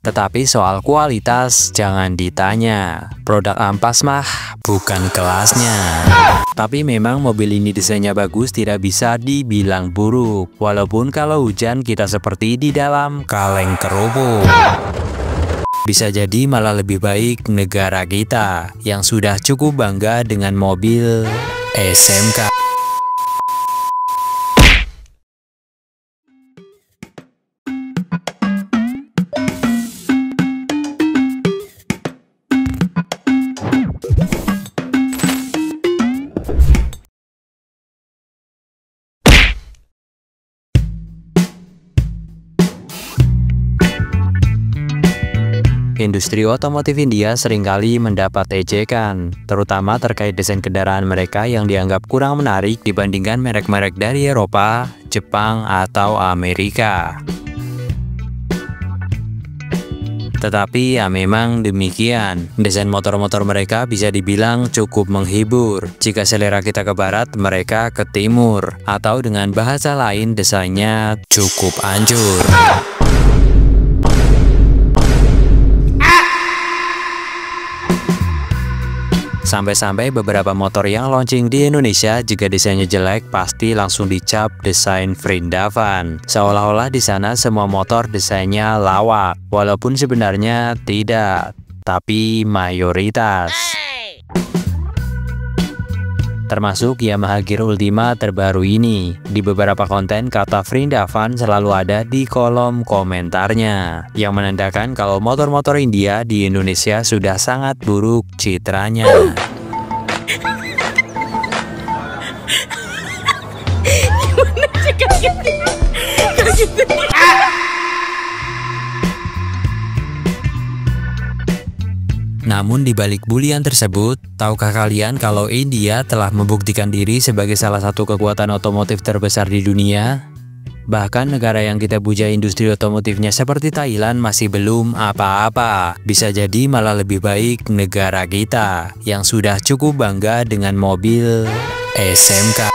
Tetapi soal kualitas jangan ditanya. Produk ampas mah bukan kelasnya. Tapi memang mobil ini desainnya bagus, tidak bisa dibilang buruk. Walaupun kalau hujan kita seperti di dalam kaleng kerupuk. Bisa jadi malah lebih baik negara kita yang sudah cukup bangga dengan mobil SMK. Industri otomotif India seringkali mendapat ejekan, terutama terkait desain kendaraan mereka yang dianggap kurang menarik dibandingkan merek-merek dari Eropa, Jepang, atau Amerika. Tetapi ya memang demikian, desain motor-motor mereka bisa dibilang cukup menghibur. Jika selera kita ke barat, mereka ke timur, atau dengan bahasa lain desainnya cukup hancur. Sampai-sampai beberapa motor yang launching di Indonesia jika desainnya jelek pasti langsung dicap desain Vrindavan. Seolah-olah di sana semua motor desainnya lawak, walaupun sebenarnya tidak, tapi mayoritas. Termasuk Yamaha Gear Ultima terbaru ini. Di beberapa konten kata Vrindavan selalu ada di kolom komentarnya, yang menandakan kalau motor-motor India di Indonesia sudah sangat buruk citranya. Namun di balik bulian tersebut, tahukah kalian kalau India telah membuktikan diri sebagai salah satu kekuatan otomotif terbesar di dunia? Bahkan negara yang kita puja industri otomotifnya seperti Thailand masih belum apa-apa. Bisa jadi malah lebih baik negara kita yang sudah cukup bangga dengan mobil SMK.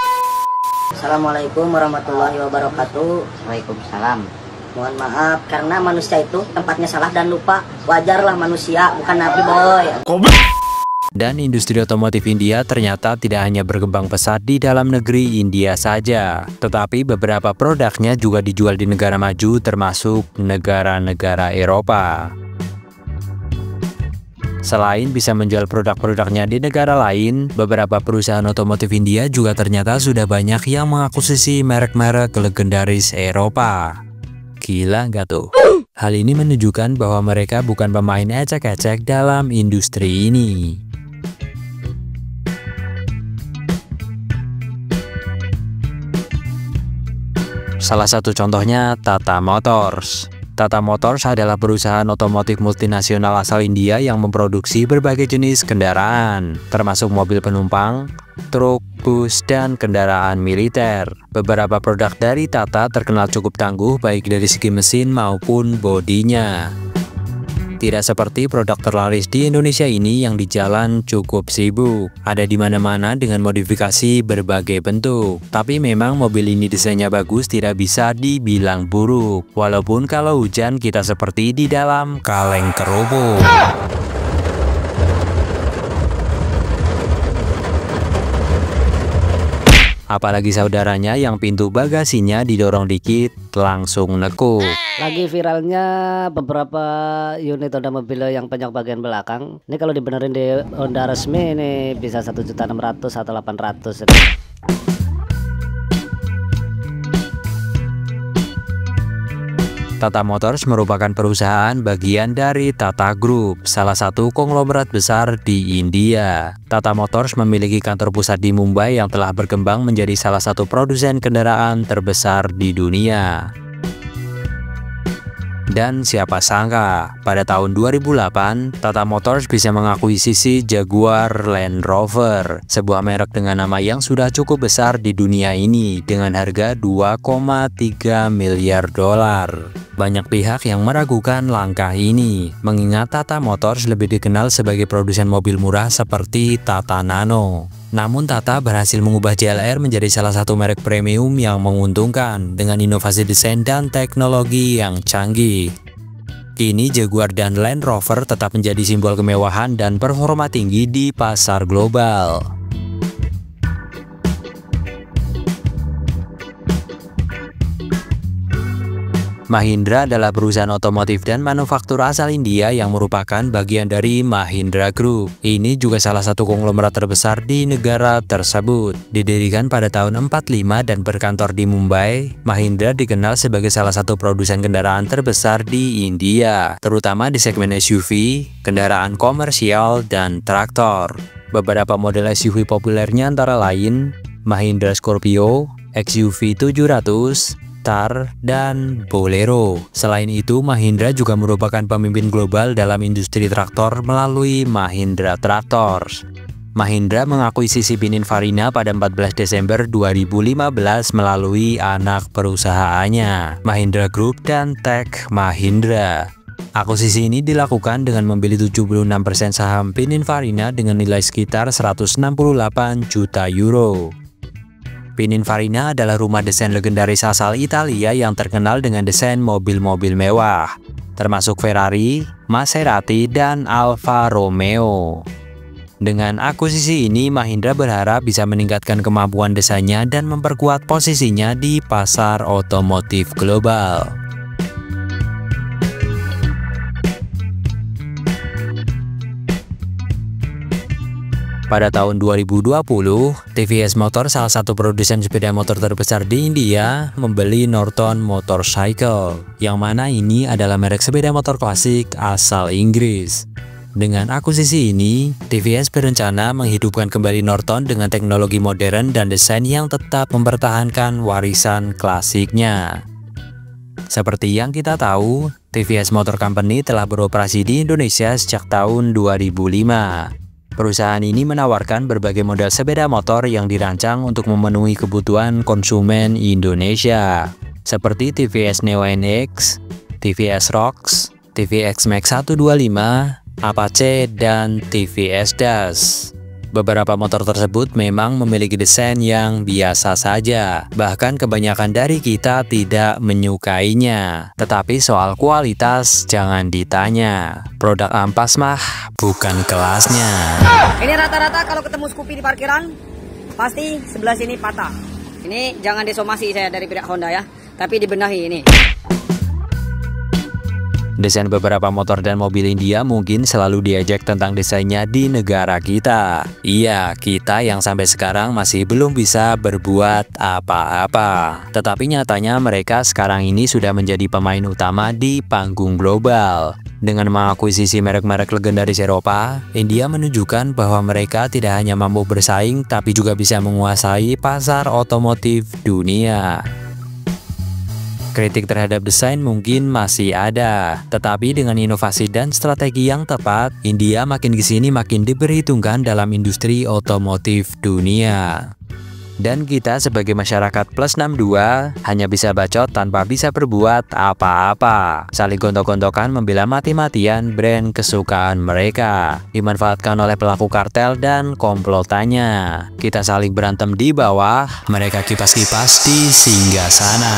Assalamualaikum warahmatullahi wabarakatuh. Waalaikumsalam. Mohon maaf karena manusia itu tempatnya salah dan lupa. Wajarlah manusia, bukan nabi boy. Dan industri otomotif India ternyata tidak hanya berkembang pesat di dalam negeri India saja, tetapi beberapa produknya juga dijual di negara maju termasuk negara-negara Eropa. Selain bisa menjual produk-produknya di negara lain, beberapa perusahaan otomotif India juga ternyata sudah banyak yang mengakuisisi merek-merek legendaris Eropa. Gila nggak tuh? Hal ini menunjukkan bahwa mereka bukan pemain ecek-ecek dalam industri ini. Salah satu contohnya Tata Motors. Tata Motors adalah perusahaan otomotif multinasional asal India yang memproduksi berbagai jenis kendaraan, termasuk mobil penumpang, truk, bus, dan kendaraan militer. Beberapa produk dari Tata terkenal cukup tangguh baik dari segi mesin maupun bodinya. Tidak seperti produk terlaris di Indonesia ini yang di jalan cukup sibuk, ada di mana-mana dengan modifikasi berbagai bentuk. Tapi memang mobil ini desainnya bagus, tidak bisa dibilang buruk. Walaupun kalau hujan kita seperti di dalam kaleng kerupuk. Apalagi saudaranya yang pintu bagasinya didorong dikit langsung nekuk. Lagi viralnya beberapa unit Honda mobil yang penyok bagian belakang. Ini kalau dibenerin di Honda resmi ini bisa 1.600.000 atau 800. Tata Motors merupakan perusahaan bagian dari Tata Group, salah satu konglomerat besar di India. Tata Motors memiliki kantor pusat di Mumbai yang telah berkembang menjadi salah satu produsen kendaraan terbesar di dunia. Dan siapa sangka, pada tahun 2008, Tata Motors bisa mengakuisisi Jaguar Land Rover, sebuah merek dengan nama yang sudah cukup besar di dunia ini dengan harga 2,3 miliar dolar. Banyak pihak yang meragukan langkah ini, mengingat Tata Motors lebih dikenal sebagai produsen mobil murah seperti Tata Nano. Namun Tata berhasil mengubah JLR menjadi salah satu merek premium yang menguntungkan dengan inovasi desain dan teknologi yang canggih. Kini Jaguar dan Land Rover tetap menjadi simbol kemewahan dan performa tinggi di pasar global. Mahindra adalah perusahaan otomotif dan manufaktur asal India yang merupakan bagian dari Mahindra Group. Ini juga salah satu konglomerat terbesar di negara tersebut. Didirikan pada tahun 45 dan berkantor di Mumbai, Mahindra dikenal sebagai salah satu produsen kendaraan terbesar di India, terutama di segmen SUV, kendaraan komersial, dan traktor. Beberapa model SUV populernya antara lain Mahindra Scorpio, XUV 700, dan Bolero. Selain itu, Mahindra juga merupakan pemimpin global dalam industri traktor melalui Mahindra Tractors. Mahindra mengakuisisi Pininfarina pada 14 Desember 2015 melalui anak perusahaannya, Mahindra Group dan Tech Mahindra. Akuisisi ini dilakukan dengan membeli 76% saham Pininfarina dengan nilai sekitar 168 juta euro. Pininfarina adalah rumah desain legendaris asal Italia yang terkenal dengan desain mobil-mobil mewah, termasuk Ferrari, Maserati, dan Alfa Romeo. Dengan akuisisi ini, Mahindra berharap bisa meningkatkan kemampuan desainnya dan memperkuat posisinya di pasar otomotif global. Pada tahun 2020, TVS Motor, salah satu produsen sepeda motor terbesar di India, membeli Norton Motorcycle, yang mana ini adalah merek sepeda motor klasik asal Inggris. Dengan akuisisi ini, TVS berencana menghidupkan kembali Norton dengan teknologi modern dan desain yang tetap mempertahankan warisan klasiknya. Seperti yang kita tahu, TVS Motor Company telah beroperasi di Indonesia sejak tahun 2005. Perusahaan ini menawarkan berbagai model sepeda motor yang dirancang untuk memenuhi kebutuhan konsumen Indonesia, seperti TVS Neo NX, TVS Rocks, TVS Max 125, Apache, dan TVS Das. Beberapa motor tersebut memang memiliki desain yang biasa saja, bahkan kebanyakan dari kita tidak menyukainya. Tetapi soal kualitas jangan ditanya, produk ampas mah bukan kelasnya. Ini rata-rata kalau ketemu Scoopy di parkiran, pasti sebelah sini patah. Ini jangan disomasi saya dari pihak Honda ya, tapi dibenahi ini. Desain beberapa motor dan mobil India mungkin selalu diajak tentang desainnya di negara kita. Iya, kita yang sampai sekarang masih belum bisa berbuat apa-apa. Tetapi nyatanya mereka sekarang ini sudah menjadi pemain utama di panggung global. Dengan mengakuisisi merek-merek legendaris Eropa, India menunjukkan bahwa mereka tidak hanya mampu bersaing, tapi juga bisa menguasai pasar otomotif dunia. Kritik terhadap desain mungkin masih ada, tetapi dengan inovasi dan strategi yang tepat, India makin kesini makin diperhitungkan dalam industri otomotif dunia. Dan kita sebagai masyarakat plus 62 hanya bisa bacot tanpa bisa berbuat apa-apa. Saling gontok-gontokan membela mati-matian brand kesukaan mereka, dimanfaatkan oleh pelaku kartel dan komplotannya. Kita saling berantem di bawah, mereka kipas-kipas di singgah sana.